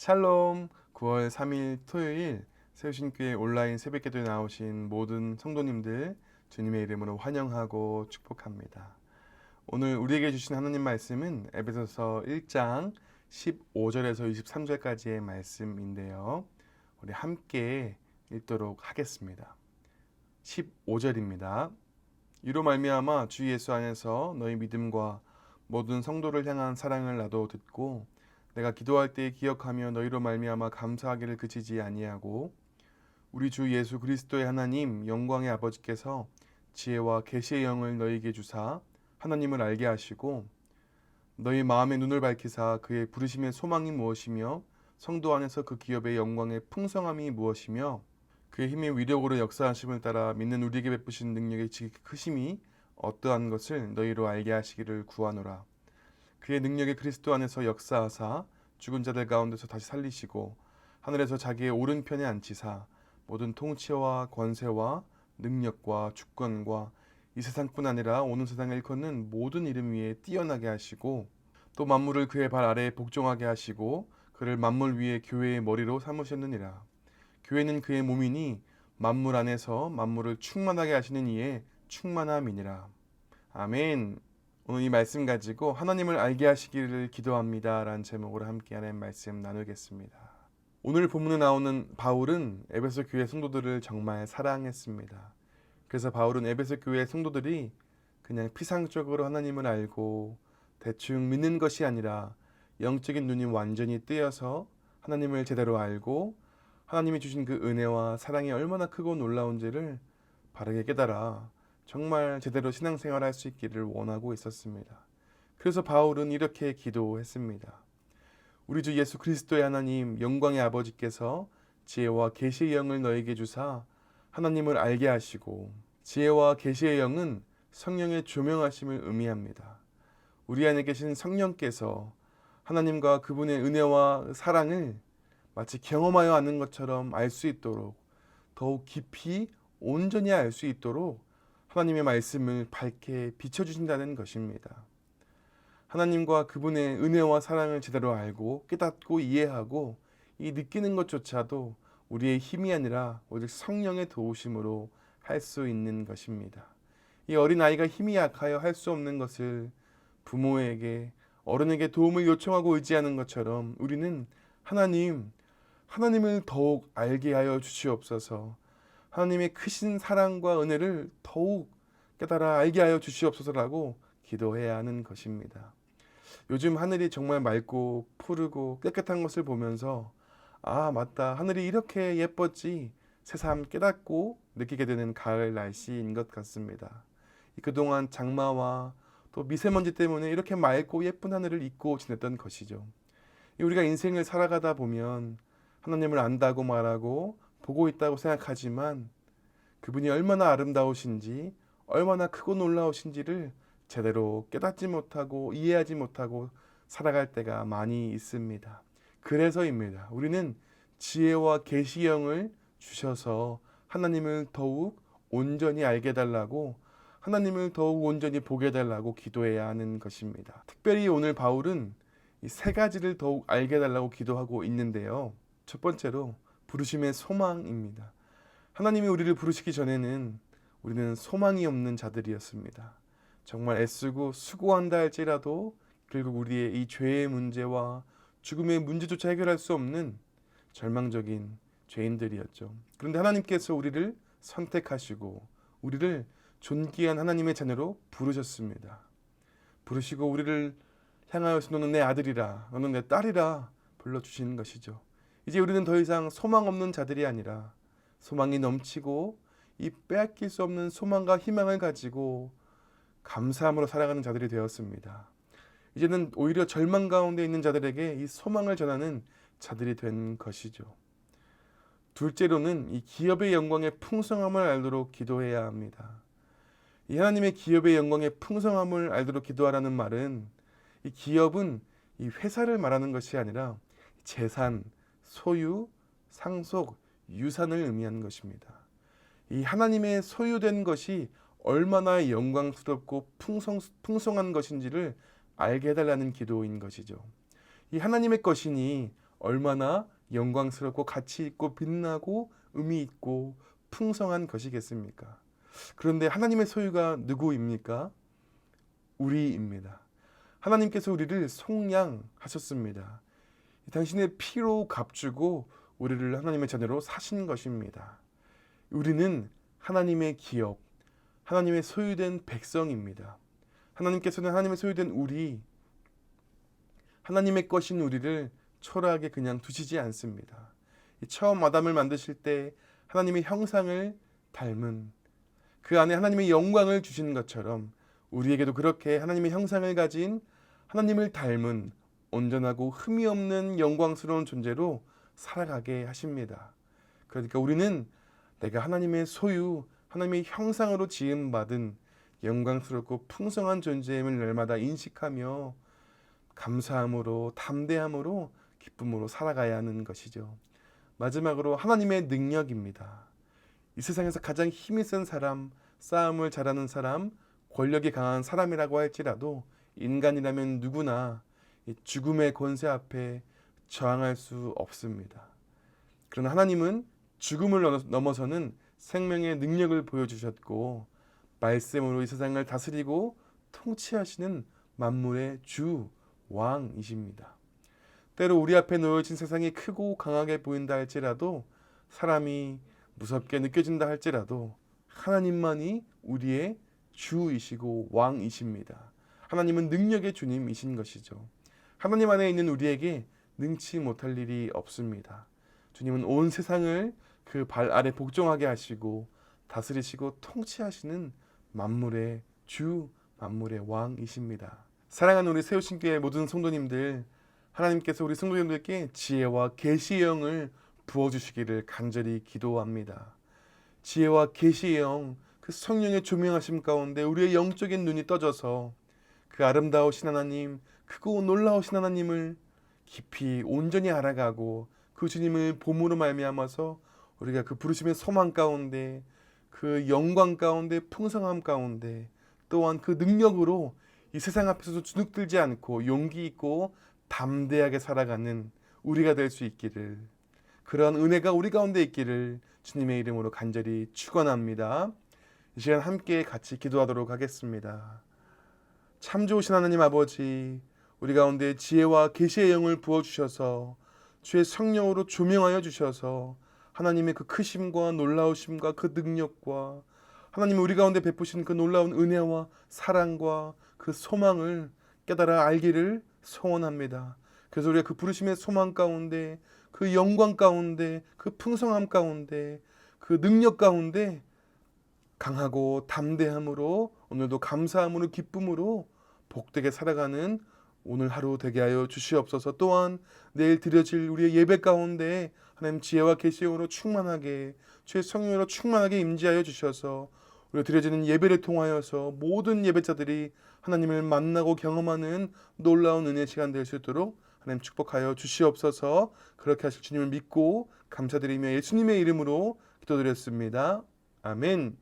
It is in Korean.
샬롬. 9월 3일 토요일 세우신교회 온라인 새벽기도에 나오신 모든 성도님들 주님의 이름으로 환영하고 축복합니다. 오늘 우리에게 주신 하나님 말씀은 에베소서 1장 15절에서 23절까지의 말씀인데요. 우리 함께 읽도록 하겠습니다. 15절입니다. 이로 말미암아 주 예수 안에서 너희 믿음과 모든 성도를 향한 사랑을 나도 듣고 내가 기도할 때 기억하며 너희로 말미암아 감사하기를 그치지 아니하고 우리 주 예수 그리스도의 하나님 영광의 아버지께서 지혜와 계시의 영을 너희에게 주사 하나님을 알게 하시고 너희 마음의 눈을 밝히사 그의 부르심의 소망이 무엇이며 성도 안에서 그 기업의 영광의 풍성함이 무엇이며 그의 힘의 위력으로 역사하심을 따라 믿는 우리에게 베푸신 능력의 지극히 크심이 어떠한 것을 너희로 알게 하시기를 구하노라. 그의 능력의 그리스도 안에서 역사하사 죽은 자들 가운데서 다시 살리시고 하늘에서 자기의 오른편에 앉히사 모든 통치와 권세와 능력과 주권과 이 세상뿐 아니라 오는 세상을 일컫는 모든 이름 위에 뛰어나게 하시고 또 만물을 그의 발 아래에 복종하게 하시고 그를 만물 위에 교회의 머리로 삼으셨느니라. 교회는 그의 몸이니 만물 안에서 만물을 충만하게 하시는 이의 충만함이니라. 아멘. 오늘 이 말씀 가지고 하나님을 알게 하시기를 기도합니다 라는 제목으로 함께 하나님 말씀 나누겠습니다. 오늘 본문에 나오는 바울은 에베소 교회 성도들을 정말 사랑했습니다. 그래서 바울은 에베소 교회 성도들이 그냥 피상적으로 하나님을 알고 대충 믿는 것이 아니라 영적인 눈이 완전히 뜨여서 하나님을 제대로 알고 하나님이 주신 그 은혜와 사랑이 얼마나 크고 놀라운지를 바르게 깨달아 정말 제대로 신앙생활을 할 수 있기를 원하고 있었습니다. 그래서 바울은 이렇게 기도했습니다. 우리 주 예수 그리스도의 하나님 영광의 아버지께서 지혜와 계시의 영을 너에게 주사 하나님을 알게 하시고 지혜와 계시의 영은 성령의 조명하심을 의미합니다. 우리 안에 계신 성령께서 하나님과 그분의 은혜와 사랑을 마치 경험하여 아는 것처럼 알 수 있도록 더욱 깊이 온전히 알 수 있도록 하나님의 말씀을 밝게 비춰주신다는 것입니다. 하나님과 그분의 은혜와 사랑을 제대로 알고 깨닫고 이해하고 이 느끼는 것조차도 우리의 힘이 아니라 오직 성령의 도우심으로 할 수 있는 것입니다. 이 어린아이가 힘이 약하여 할 수 없는 것을 부모에게 어른에게 도움을 요청하고 의지하는 것처럼 우리는 하나님을 더욱 알게 하여 주시옵소서. 하나님의 크신 사랑과 은혜를 더욱 깨달아 알게 하여 주시옵소서라고 기도해야 하는 것입니다. 요즘 하늘이 정말 맑고 푸르고 깨끗한 것을 보면서 아 맞다 하늘이 이렇게 예뻤지 새삼 깨닫고 느끼게 되는 가을 날씨인 것 같습니다. 그동안 장마와 또 미세먼지 때문에 이렇게 맑고 예쁜 하늘을 잊고 지냈던 것이죠. 우리가 인생을 살아가다 보면 하나님을 안다고 말하고 보고 있다고 생각하지만 그분이 얼마나 아름다우신지 얼마나 크고 놀라우신지를 제대로 깨닫지 못하고 이해하지 못하고 살아갈 때가 많이 있습니다. 그래서입니다. 우리는 지혜와 계시의 영을 주셔서 하나님을 더욱 온전히 알게 해달라고 하나님을 더욱 온전히 보게 해달라고 기도해야 하는 것입니다. 특별히 오늘 바울은 이 세 가지를 더욱 알게 해달라고 기도하고 있는데요. 첫 번째로 부르심의 소망입니다. 하나님이 우리를 부르시기 전에는 우리는 소망이 없는 자들이었습니다. 정말 애쓰고 수고한다 할지라도 결국 우리의 이 죄의 문제와 죽음의 문제조차 해결할 수 없는 절망적인 죄인들이었죠. 그런데 하나님께서 우리를 선택하시고 우리를 존귀한 하나님의 자녀로 부르셨습니다. 부르시고 우리를 향하여서 너는 내 아들이라 너는 내 딸이라 불러주시는 것이죠. 이제 우리는 더 이상 소망 없는 자들이 아니라 소망이 넘치고 이 빼앗길 수 없는 소망과 희망을 가지고 감사함으로 살아가는 자들이 되었습니다. 이제는 오히려 절망 가운데 있는 자들에게 이 소망을 전하는 자들이 된 것이죠. 둘째로는 이 기업의 영광의 풍성함을 알도록 기도해야 합니다. 이 하나님의 기업의 영광의 풍성함을 알도록 기도하라는 말은 이 기업은 이 회사를 말하는 것이 아니라 재산, 소유, 상속, 유산을 의미하는 것입니다. 이 하나님의 소유된 것이 얼마나 영광스럽고 풍성한 것인지를 알게 해달라는 기도인 것이죠. 이 하나님의 것이니 얼마나 영광스럽고 가치 있고 빛나고 의미 있고 풍성한 것이겠습니까? 그런데 하나님의 소유가 누구입니까? 우리입니다. 하나님께서 우리를 속량하셨습니다. 당신의 피로 값주고 우리를 하나님의 자녀로 사신 것입니다. 우리는 하나님의 기업, 하나님의 소유된 백성입니다. 하나님께서는 하나님의 소유된 우리, 하나님의 것인 우리를 초라하게 그냥 두시지 않습니다. 처음 아담을 만드실 때 하나님의 형상을 닮은 그 안에 하나님의 영광을 주신 것처럼 우리에게도 그렇게 하나님의 형상을 가진 하나님을 닮은 온전하고 흠이 없는 영광스러운 존재로 살아가게 하십니다. 그러니까 우리는 내가 하나님의 소유, 하나님의 형상으로 지음받은 영광스럽고 풍성한 존재임을 날마다 인식하며 감사함으로, 담대함으로, 기쁨으로 살아가야 하는 것이죠. 마지막으로 하나님의 능력입니다. 이 세상에서 가장 힘이 센 사람, 싸움을 잘하는 사람, 권력이 강한 사람이라고 할지라도 인간이라면 누구나 죽음의 권세 앞에 저항할 수 없습니다. 그러나 하나님은 죽음을 넘어서는 생명의 능력을 보여주셨고 말씀으로 이 세상을 다스리고 통치하시는 만물의 주, 왕이십니다. 때로 우리 앞에 놓여진 세상이 크고 강하게 보인다 할지라도 사람이 무섭게 느껴진다 할지라도 하나님만이 우리의 주이시고 왕이십니다. 하나님은 능력의 주님이신 것이죠. 하나님 안에 있는 우리에게 능치 못할 일이 없습니다. 주님은 온 세상을 그 발 아래 복종하게 하시고 다스리시고 통치하시는 만물의 주, 만물의 왕이십니다. 사랑하는 우리 세우신교회 모든 성도님들, 하나님께서 우리 성도님들께 지혜와 계시의 영을 부어주시기를 간절히 기도합니다. 지혜와 계시의 영, 그 성령의 조명하심 가운데 우리의 영적인 눈이 떠져서 그 아름다우신 하나님, 크고 놀라우신 하나님을 깊이 온전히 알아가고 그 주님을 봄으로 말미암아서 우리가 그 부르심의 소망 가운데 그 영광 가운데 풍성함 가운데 또한 그 능력으로 이 세상 앞에서도 주눅들지 않고 용기 있고 담대하게 살아가는 우리가 될 수 있기를, 그러한 은혜가 우리 가운데 있기를 주님의 이름으로 간절히 축원합니다. 이 시간 함께 같이 기도하도록 하겠습니다. 참 좋으신 하나님 아버지, 우리 가운데 지혜와 계시의 영을 부어주셔서 주의 성령으로 조명하여 주셔서 하나님의 그 크심과 놀라우심과 그 능력과 하나님이 우리 가운데 베푸신 그 놀라운 은혜와 사랑과 그 소망을 깨달아 알기를 소원합니다. 그래서 우리가 그 부르심의 소망 가운데, 그 영광 가운데, 그 풍성함 가운데, 그 능력 가운데 강하고 담대함으로 오늘도 감사함으로 기쁨으로 복되게 살아가는 오늘 하루 되게 하여 주시옵소서. 또한 내일 드려질 우리의 예배 가운데 하나님 지혜와 계시로 충만하게 주의 성령으로 충만하게 임재하여 주셔서 우리가 드려지는 예배를 통하여서 모든 예배자들이 하나님을 만나고 경험하는 놀라운 은혜 시간 될 수 있도록 하나님 축복하여 주시옵소서. 그렇게 하실 주님을 믿고 감사드리며 예수님의 이름으로 기도드렸습니다. 아멘.